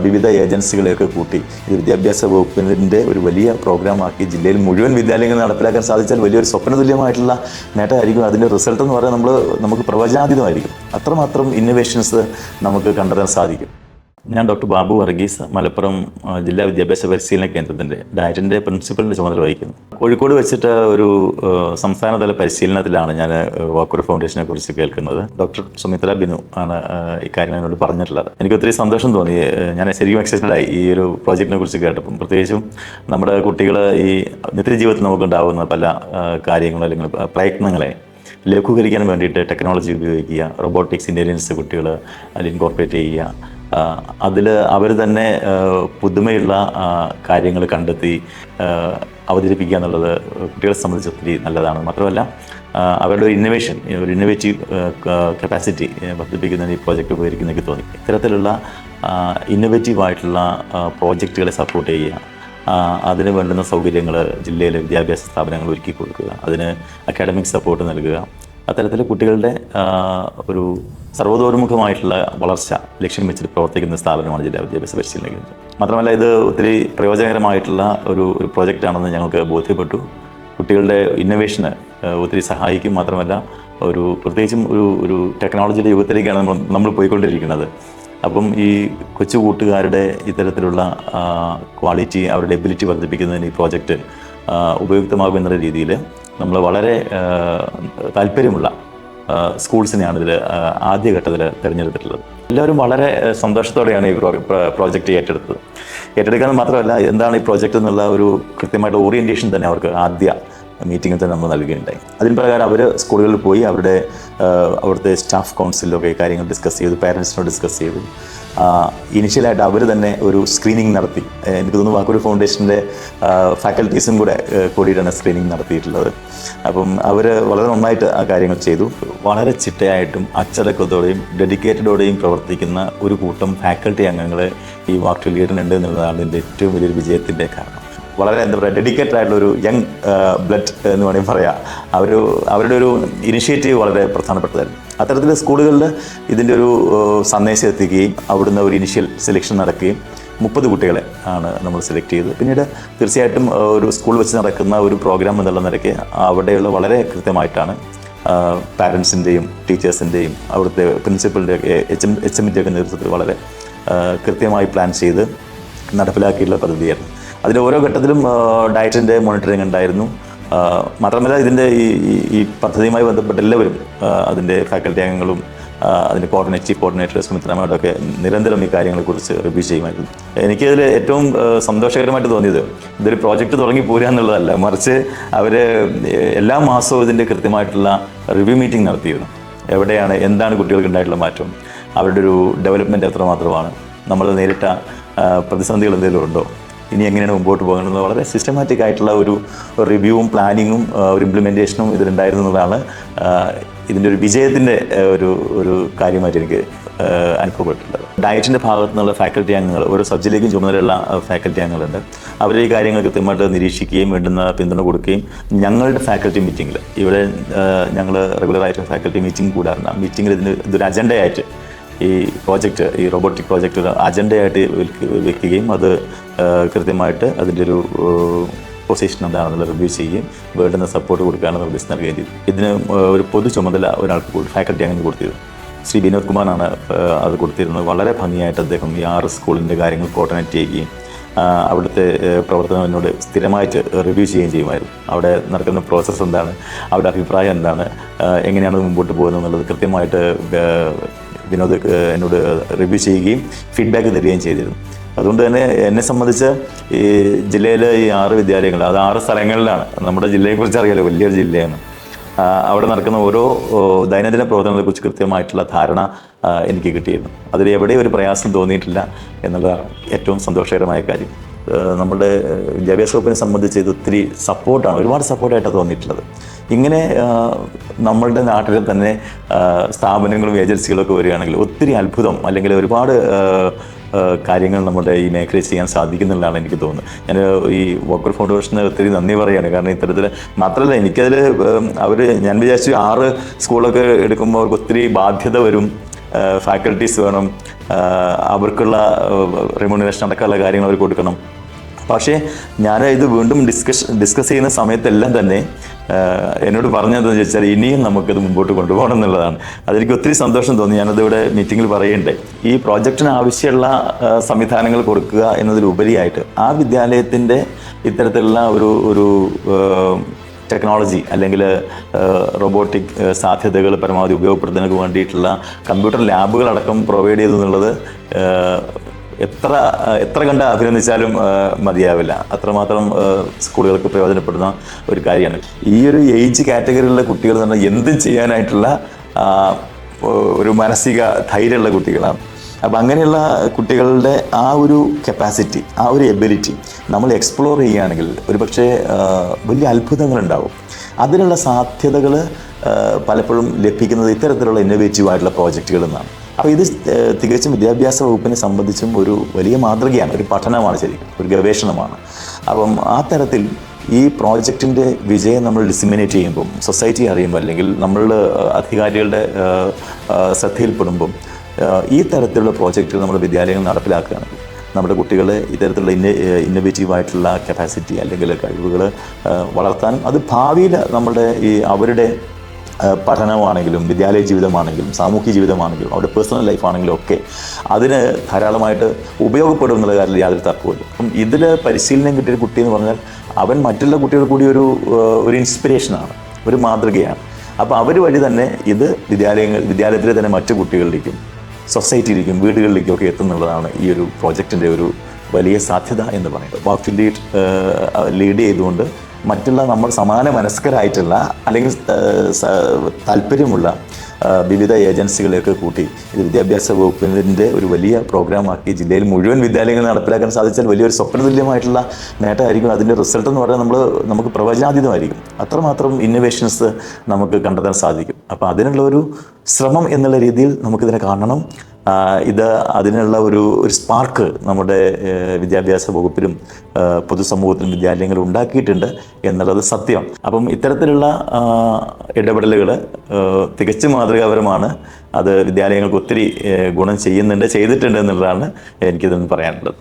വിവിധ ഏജൻസികളെയൊക്കെ കൂട്ടി ഇത് വിദ്യാഭ്യാസ വകുപ്പിൻ്റെ ഒരു വലിയ പ്രോഗ്രാമാക്കി ജില്ലയിൽ മുഴുവൻ വിദ്യാലയങ്ങൾ നടപ്പിലാക്കാൻ സാധിച്ചാൽ വലിയൊരു സ്വപ്നതുല്യമായിട്ടുള്ള നേട്ടമായിരിക്കും. അതിൻ്റെ റിസൾട്ട് എന്ന് പറയുന്നത് നമുക്ക് പ്രവചനാതീതമായിരിക്കും. അത്രമാത്രം ഇന്നോവേഷൻസ് നമുക്ക് കണ്ടെത്താൻ സാധിക്കും. ഞാൻ ഡോക്ടർ ബാബു വർഗീസ്, മലപ്പുറം ജില്ലാ വിദ്യാഭ്യാസ പരിശീലന കേന്ദ്രത്തിൻ്റെ ഡയറ്റിൻ്റെ പ്രിൻസിപ്പലിൻ്റെ ചുമതല വഹിക്കുന്നു. കോഴിക്കോട് വെച്ചിട്ട് ഒരു സംസ്ഥാനതല പരിശീലനത്തിലാണ് ഞാൻ വാക്കൂർ ഫൗണ്ടേഷനെ കുറിച്ച് കേൾക്കുന്നത്. ഡോക്ടർ സുമിത്ര ബിനു ആണ് ഇക്കാര്യം എന്നോട് പറഞ്ഞിട്ടുള്ളത്. എനിക്ക് ഒത്തിരി സന്തോഷം തോന്നി. ഞാൻ ശരിക്കും എക്സൈറ്റഡായി ഈ ഒരു പ്രോജക്റ്റിനെ കുറിച്ച് കേട്ടപ്പം. പ്രത്യേകിച്ചും നമ്മുടെ കുട്ടികൾ ഈ നിത്യജീവിതത്തിൽ നമുക്കുണ്ടാകുന്ന പല കാര്യങ്ങളും അല്ലെങ്കിൽ പ്രയത്നങ്ങളെ ലഘൂകരിക്കാൻ വേണ്ടിയിട്ട് ടെക്നോളജി ഉപയോഗിക്കുക, റോബോട്ടിക്സ്, ഇൻ്റലിജൻസ് കുട്ടികൾ അതിൽ ഇൻകോർപ്പറേറ്റ് ചെയ്യുക, അതിൽ അവർ തന്നെ പുതുമയുള്ള കാര്യങ്ങൾ കണ്ടെത്തി അവതരിപ്പിക്കുക എന്നുള്ളത് കുട്ടികളെ സംബന്ധിച്ച് ഒത്തിരി നല്ലതാണ്. മാത്രമല്ല അവരുടെ ഒരു ഇന്നോവേറ്റീവ് കപ്പാസിറ്റി വർദ്ധിപ്പിക്കുന്നതിന് ഈ പ്രോജക്റ്റ് ഉപകരിക്കുന്ന എനിക്ക് തോന്നി. ഇത്തരത്തിലുള്ള ഇന്നോവേറ്റീവായിട്ടുള്ള പ്രോജക്റ്റുകളെ സപ്പോർട്ട് ചെയ്യുക, അതിന് വേണ്ടുന്ന സൗകര്യങ്ങൾ ജില്ലയിലെ വിദ്യാഭ്യാസ സ്ഥാപനങ്ങൾ ഒരുക്കി കൊടുക്കുക, അതിന് അക്കാഡമിക് സപ്പോർട്ട് നൽകുക, അത്തരത്തിൽ കുട്ടികളുടെ ഒരു സർവ്വതോന്മുഖമായിട്ടുള്ള വളർച്ച ലക്ഷ്യം വെച്ചിട്ട് പ്രവർത്തിക്കുന്ന സ്ഥാപനമാണ് ജില്ലാ വിദ്യാഭ്യാസ പരിശീലന കേന്ദ്രം. മാത്രമല്ല ഇത് ഒത്തിരി പ്രയോജനകരമായിട്ടുള്ള ഒരു പ്രോജക്റ്റാണെന്ന് ഞങ്ങൾക്ക് ബോധ്യപ്പെട്ടു. കുട്ടികളുടെ ഇന്നോവേഷന് ഒത്തിരി സഹായിക്കും. മാത്രമല്ല പ്രത്യേകിച്ചും ഒരു ടെക്നോളജിയുടെ യുഗത്തിലേക്കാണ് നമ്മൾ പോയിക്കൊണ്ടിരിക്കുന്നത്. അപ്പം ഈ കൊച്ചു കൂട്ടുകാരുടെ ഇത്തരത്തിലുള്ള ക്വാളിറ്റി, അവരുടെ എബിലിറ്റി വർദ്ധിപ്പിക്കുന്നതിന് ഈ പ്രോജക്റ്റ് ഉപയുക്തമാകുമെന്നുള്ള രീതിയിൽ നമ്മൾ വളരെ താല്പര്യമുള്ള സ്കൂൾസിനെയാണ് ഇതിൽ ആദ്യഘട്ടത്തിൽ തിരഞ്ഞെടുത്തിട്ടുള്ളത്. എല്ലാവരും വളരെ സന്തോഷത്തോടെയാണ് ഈ പ്രോജക്റ്റ് ഏറ്റെടുക്കാൻ മാത്രമല്ല എന്താണ് ഈ പ്രോജക്റ്റ് എന്നുള്ള ഒരു കൃത്യമായിട്ട് ഓറിയൻറ്റേഷൻ തന്നെ അവർക്ക് ആദ്യ മീറ്റിങ്ങിൽ തന്നെ നമ്മൾ നൽകുകയുണ്ടായി. അതിന് പ്രകാരം അവർ സ്കൂളുകളിൽ പോയി അവിടുത്തെ സ്റ്റാഫ് കൗൺസിലൊക്കെ ഈ കാര്യങ്ങൾ ഡിസ്കസ് ചെയ്തു, പാരൻസിനോട് ഡിസ്കസ് ചെയ്തു. ഇനിഷ്യലായിട്ട് അവർ തന്നെ ഒരു സ്ക്രീനിങ് നടത്തി. എനിക്ക് തോന്നുന്നു വാക്കൂർ ഫൗണ്ടേഷൻ്റെ ഫാക്കൽറ്റീസും കൂടിയിട്ടാണ് സ്ക്രീനിങ് നടത്തിയിട്ടുള്ളത്. അപ്പം അവർ വളരെ നന്നായിട്ട് ആ കാര്യങ്ങൾ ചെയ്തു. വളരെ ചിട്ടയായിട്ടും അച്ചടക്കത്തോടെയും ഡെഡിക്കേറ്റഡോടെയും പ്രവർത്തിക്കുന്ന ഒരു കൂട്ടം ഫാക്കൽറ്റി അംഗങ്ങൾ ഈ വാക്കൂർ ലീഡറിനുണ്ട് എന്നുള്ളതാണ് ഇതിൻ്റെ ഏറ്റവും വലിയൊരു വിജയത്തിൻ്റെ കാരണം. വളരെ ഡെഡിക്കേറ്റഡ് ആയിട്ടുള്ള ഒരു യങ് ബ്ലഡ് എന്ന് വേണമെങ്കിൽ പറയാം. അവരുടെ ഒരു ഇനിഷ്യേറ്റീവ് വളരെ പ്രധാനപ്പെട്ടതായിരുന്നു. അത്തരത്തിൽ സ്കൂളുകളിൽ ഇതിൻ്റെ ഒരു സന്ദേശം എത്തിക്കുകയും അവിടുന്ന് ഒരു ഇനിഷ്യൽ സെലക്ഷൻ നടക്കുകയും 30 കുട്ടികളെ ആണ് നമ്മൾ സെലക്ട് ചെയ്തത്. പിന്നീട് തീർച്ചയായിട്ടും ഒരു സ്കൂൾ വെച്ച് നടക്കുന്ന ഒരു പ്രോഗ്രാം എന്നുള്ള നിലയ്ക്ക് അവിടെയുള്ള വളരെ കൃത്യമായിട്ടാണ് പാരൻസിൻ്റെയും ടീച്ചേഴ്സിൻ്റെയും അവിടുത്തെ പ്രിൻസിപ്പലിൻ്റെയൊക്കെ HMൻ്റെയൊക്കെ നേതൃത്വത്തിൽ വളരെ കൃത്യമായി പ്ലാൻ ചെയ്ത് നടപ്പിലാക്കിയിട്ടുള്ള പദ്ധതിയായിരുന്നു. അതിൽ ഓരോ ഘട്ടത്തിലും ഡയറ്റിൻ്റെ മോണിറ്ററിങ് ഉണ്ടായിരുന്നു. മാത്രമല്ല ഇതിൻ്റെ ഈ പദ്ധതിയുമായി ബന്ധപ്പെട്ട എല്ലാവരും അതിൻ്റെ ഫാക്കൽറ്റി അംഗങ്ങളും അതിൻ്റെ കോർഡിനേറ്റർ സുമിത്രമായിട്ടൊക്കെ നിരന്തരം ഈ കാര്യങ്ങളെക്കുറിച്ച് റിവ്യൂ ചെയ്യുമായിരുന്നു. എനിക്കതിൽ ഏറ്റവും സന്തോഷകരമായിട്ട് തോന്നിയത് ഇതൊരു പ്രോജക്റ്റ് തുടങ്ങി പോരുക എന്നുള്ളതല്ല, മറിച്ച് അവർ എല്ലാ മാസവും ഇതിൻ്റെ കൃത്യമായിട്ടുള്ള റിവ്യൂ മീറ്റിംഗ് നടത്തിയിരുന്നു. എന്താണ് കുട്ടികൾക്ക് ഉണ്ടായിട്ടുള്ള മാറ്റം, അവരുടെ ഒരു ഡെവലപ്മെൻറ്റ് എത്രമാത്രമാണ്, നമ്മൾ നേരിട്ട പ്രതിസന്ധികൾ എന്തെങ്കിലും ഉണ്ടോ, ഇനി എങ്ങനെയാണ് മുമ്പോട്ട് പോകുന്നത്, വളരെ സിസ്റ്റമാറ്റിക് ആയിട്ടുള്ള ഒരു റിവ്യൂവും പ്ലാനിങ്ങും ഒരു ഇംപ്ലിമെൻറ്റേഷനും ഇതിലുണ്ടായിരുന്നു എന്നതാണ് ഇതിൻ്റെ ഒരു വിജയത്തിൻ്റെ ഒരു കാര്യമായിട്ട് എനിക്ക് അനുഭവപ്പെട്ടിട്ടുള്ളത്. ഡയറ്റിൻ്റെ ഭാഗത്തു നിന്നുള്ള ഫാക്കൽറ്റി അംഗങ്ങൾ, ഓരോ സബ്ജക്റ്റിലേക്കും ചുമതലയുള്ള ഫാക്കൽറ്റി അംഗങ്ങളുണ്ട്. അവർ ഈ കാര്യങ്ങൾ കൃത്യമായിട്ട് നിരീക്ഷിക്കുകയും വേണ്ടുന്ന പിന്തുണ കൊടുക്കുകയും ഞങ്ങളുടെ ഫാക്കൽറ്റി മീറ്റിങ്ങിൽ ഇവിടെ ഞങ്ങൾ റെഗുലറായിട്ട് ഫാക്കൽറ്റി മീറ്റിംഗ് കൂടാറുണ്ട്. ആ മീറ്റിങ്ങിൽ ഇതൊരു അജണ്ടയായിട്ട് ഈ പ്രോജക്റ്റ്, ഈ റോബോട്ടിക് പ്രോജക്റ്റ് ഒരു അജണ്ടയായിട്ട് വെക്കുകയും അത് കൃത്യമായിട്ട് അതിൻ്റെ ഒരു പൊസിഷൻ എന്താണെന്നുള്ള റിവ്യൂ ചെയ്യുകയും വേണ്ടുന്ന സപ്പോർട്ട് കൊടുക്കാനുള്ള നിർദ്ദേശം നൽകുകയും ചെയ്തു. ഇതിന് ഒരു പൊതു ചുമതല ഒരാൾക്ക് ഫാക്കൽറ്റി അങ്ങനെ കൊടുത്തിരുന്നു. ശ്രീ വിനോദ് കുമാറാണ് അത് കൊടുത്തിരുന്നത്. വളരെ ഭംഗിയായിട്ട് അദ്ദേഹം ഈ 6 സ്കൂളിൻ്റെ കാര്യങ്ങൾ കോർഡിനേറ്റ് ചെയ്യുകയും അവിടുത്തെ പ്രവർത്തനം എന്നോട് സ്ഥിരമായിട്ട് റിവ്യൂ ചെയ്യുകയും ചെയ്യുമായിരുന്നു. അവിടെ നടക്കുന്ന പ്രോസസ്സ് എന്താണ്, അവരുടെ അഭിപ്രായം എന്താണ്, എങ്ങനെയാണ് മുമ്പോട്ട് പോകുന്നത് എന്നുള്ളത് കൃത്യമായിട്ട് വിനോദ് എന്നോട് റിവ്യൂ ചെയ്യുകയും ഫീഡ്ബാക്ക് തരികയും ചെയ്തിരുന്നു. അതുകൊണ്ട് തന്നെ എന്നെ സംബന്ധിച്ച് ഈ ജില്ലയിലെ ഈ 6 വിദ്യാലയങ്ങൾ, അത് 6 സ്ഥലങ്ങളിലാണ്. നമ്മുടെ ജില്ലയെക്കുറിച്ച് അറിയാലോ, വലിയൊരു ജില്ലയാണ്. അവിടെ നടക്കുന്ന ഓരോ ദൈനംദിന പ്രവർത്തനങ്ങളെക്കുറിച്ച് കൃത്യമായിട്ടുള്ള ധാരണ എനിക്ക് കിട്ടിയിരുന്നു. അതിൽ എവിടെയും ഒരു പ്രയാസം തോന്നിയിട്ടില്ല എന്നുള്ളതാണ് ഏറ്റവും സന്തോഷകരമായ കാര്യം. നമ്മുടെ വിദ്യാഭ്യാസ വകുപ്പിനെ സംബന്ധിച്ച് ഇത് ഒത്തിരി സപ്പോർട്ടാണ്, ഒരുപാട് സപ്പോർട്ടായിട്ടാണ് തോന്നിയിട്ടുള്ളത്. ഇങ്ങനെ നമ്മളുടെ നാട്ടിൽ തന്നെ സ്ഥാപനങ്ങളും ഏജൻസികളൊക്കെ വരികയാണെങ്കിൽ ഒത്തിരി അത്ഭുതം അല്ലെങ്കിൽ ഒരുപാട് കാര്യങ്ങൾ നമ്മുടെ ഈ മേഖലയിൽ ചെയ്യാൻ സാധിക്കുന്നുള്ളതാണ് എനിക്ക് തോന്നുന്നത്. ഞാൻ ഈ വാക്കൂർ ഫൗണ്ടേഷന് ഒത്തിരി നന്ദി പറയുകയാണ്. കാരണം ഇത്തരത്തിൽ മാത്രമല്ല എനിക്കതിൽ ഞാൻ വിചാരിച്ചു 6 സ്കൂളൊക്കെ എടുക്കുമ്പോൾ അവർക്ക് ഒത്തിരി ബാധ്യത വരും, ഫാക്കൽറ്റീസ് വേണം, അവർക്കുള്ള റെമ്യൂണറേഷൻ അടക്കമുള്ള കാര്യങ്ങൾ അവർ കൊടുക്കണം. പക്ഷേ ഞാൻ ഇത് വീണ്ടും ഡിസ്കസ് ചെയ്യുന്ന സമയത്തെല്ലാം തന്നെ എന്നോട് പറഞ്ഞതെന്ന് ചോദിച്ചാൽ ഇനിയും നമുക്കിത് മുമ്പോട്ട് കൊണ്ടുപോകണം എന്നുള്ളതാണ്. അതെനിക്ക് ഒത്തിരി സന്തോഷം തോന്നി. ഞാനതിവിടെ മീറ്റിങ്ങിൽ പറയണ്ടേ, ഈ പ്രോജക്റ്റിന് ആവശ്യമുള്ള സംവിധാനങ്ങൾ കൊടുക്കുക എന്നതിലുപരിയായിട്ട് ആ വിദ്യാലയത്തിൻ്റെ ഇത്തരത്തിലുള്ള ഒരു ടെക്നോളജി അല്ലെങ്കിൽ റോബോട്ടിക് സാധ്യതകൾ പരമാവധി ഉപയോഗപ്പെടുത്തുന്നതിന് വേണ്ടിയിട്ടുള്ള കമ്പ്യൂട്ടർ ലാബുകളടക്കം പ്രൊവൈഡ് ചെയ്തു എന്നുള്ളത് എത്ര കണ്ട് അഭിനന്ദിച്ചാലും മതിയാവില്ല. അത്രമാത്രം സ്കൂളുകൾക്ക് പ്രയോജനപ്പെടുന്ന ഒരു കാര്യമാണ്. ഈ ഒരു ഏജ് കാറ്റഗറിയിലുള്ള കുട്ടികൾ എന്ന് പറഞ്ഞാൽ എന്തും ചെയ്യാനായിട്ടുള്ള ഒരു മാനസിക ധൈര്യമുള്ള കുട്ടികളാണ്. അപ്പം അങ്ങനെയുള്ള കുട്ടികളുടെ ആ ഒരു കപ്പാസിറ്റി, ആ ഒരു എബിലിറ്റി നമ്മൾ എക്സ്പ്ലോർ ചെയ്യുകയാണെങ്കിൽ ഒരുപക്ഷെ വലിയ അത്ഭുതങ്ങളുണ്ടാവും. അതിനുള്ള സാധ്യതകൾ പലപ്പോഴും ലഭിക്കുന്നത് ഇത്തരത്തിലുള്ള ഇന്നോവേറ്റീവായിട്ടുള്ള പ്രോജക്റ്റുകളിൽ നിന്നാണ്. അപ്പോൾ ഇത് തികച്ചും വിദ്യാഭ്യാസ വകുപ്പിനെ സംബന്ധിച്ചും ഒരു വലിയ മാതൃകയാണ്, ഒരു പഠനമാണ്, ശരിക്കും ഒരു ഗവേഷണമാണ്. അപ്പം ആ തരത്തിൽ ഈ പ്രോജക്റ്റിൻ്റെ വിജയം നമ്മൾ ഡിസിമിനേറ്റ് ചെയ്യുമ്പം, സൊസൈറ്റി അറിയുമ്പോൾ, അല്ലെങ്കിൽ നമ്മൾ അധികാരികളുടെ ശ്രദ്ധയിൽപ്പെടുമ്പം ഈ തരത്തിലുള്ള പ്രോജക്റ്റുകൾ നമ്മുടെ വിദ്യാലയങ്ങൾ നടപ്പിലാക്കുകയാണെങ്കിൽ നമ്മുടെ കുട്ടികളെ ഇത്തരത്തിലുള്ള ഇന്നോവേറ്റീവായിട്ടുള്ള കപ്പാസിറ്റി അല്ലെങ്കിൽ കഴിവുകൾ വളർത്താനും അത് ഭാവിയിൽ നമ്മുടെ അവരുടെ പഠനമാണെങ്കിലും വിദ്യാലയ ജീവിതമാണെങ്കിലും സാമൂഹ്യ ജീവിതമാണെങ്കിലും അവരുടെ പേഴ്സണൽ ലൈഫാണെങ്കിലും ഒക്കെ അതിന് ധാരാളമായിട്ട് ഉപയോഗപ്പെടും എന്നുള്ള കാര്യത്തിൽ യാതൊരു തർക്കമില്ല. അപ്പം ഇതിൽ പരിശീലനം കിട്ടിയ കുട്ടി എന്ന് പറഞ്ഞാൽ അവൻ മറ്റുള്ള കുട്ടികൾ കൂടി ഒരു ഇൻസ്പിറേഷനാണ്, ഒരു മാതൃകയാണ്. അപ്പോൾ അവർ വഴി തന്നെ ഇത് വിദ്യാലയത്തിലെ തന്നെ മറ്റു കുട്ടികളിലേക്കും സൊസൈറ്റിയിലേക്കും വീടുകളിലേക്കും ഒക്കെ എത്തുന്നുള്ളതാണ് ഈ ഒരു പ്രോജക്റ്റിൻ്റെ ഒരു വലിയ സാധ്യത എന്ന് പറയുന്നത്. വാക്ക് ലീഡ് ചെയ്തുകൊണ്ട് മറ്റുള്ള നമ്മൾ സമാന മനസ്കരായിട്ടുള്ള അല്ലെങ്കിൽ താല്പര്യമുള്ള വിവിധ ഏജൻസികളെയൊക്കെ കൂട്ടി ഇത് വിദ്യാഭ്യാസ വകുപ്പിൻ്റെ ഒരു വലിയ പ്രോഗ്രാമാക്കി ജില്ലയിൽ മുഴുവൻ വിദ്യാലയങ്ങൾ നടപ്പിലാക്കാൻ സാധിച്ചാൽ വലിയൊരു സ്വപ്നതുല്യമായിട്ടുള്ള നേട്ടമായിരിക്കും. അതിൻ്റെ റിസൾട്ട് എന്ന് പറഞ്ഞാൽ നമുക്ക് പ്രവചനാതീതമായിരിക്കും. അത്രമാത്രം ഇന്നോവേഷൻസ് നമുക്ക് കണ്ടെത്താൻ സാധിക്കും. അപ്പോൾ അതിനുള്ള ഒരു ശ്രമം എന്നുള്ള രീതിയിൽ നമുക്കിതിനെ കാണണം. ഇത് അതിനുള്ള ഒരു സ്പാർക്ക് നമ്മുടെ വിദ്യാഭ്യാസ വകുപ്പിലും പൊതുസമൂഹത്തിലും വിദ്യാലയങ്ങൾ ഉണ്ടാക്കിയിട്ടുണ്ട് എന്നുള്ളത് സത്യം. അപ്പം ഇത്തരത്തിലുള്ള ഇടപെടലുകൾ തികച്ചും മാതൃകാപരമാണ്. അത് വിദ്യാലയങ്ങൾക്ക് ഒത്തിരി ഗുണം ചെയ്തിട്ടുണ്ട് എന്നുള്ളതാണ് എനിക്കിതൊന്ന് പറയാനുള്ളത്.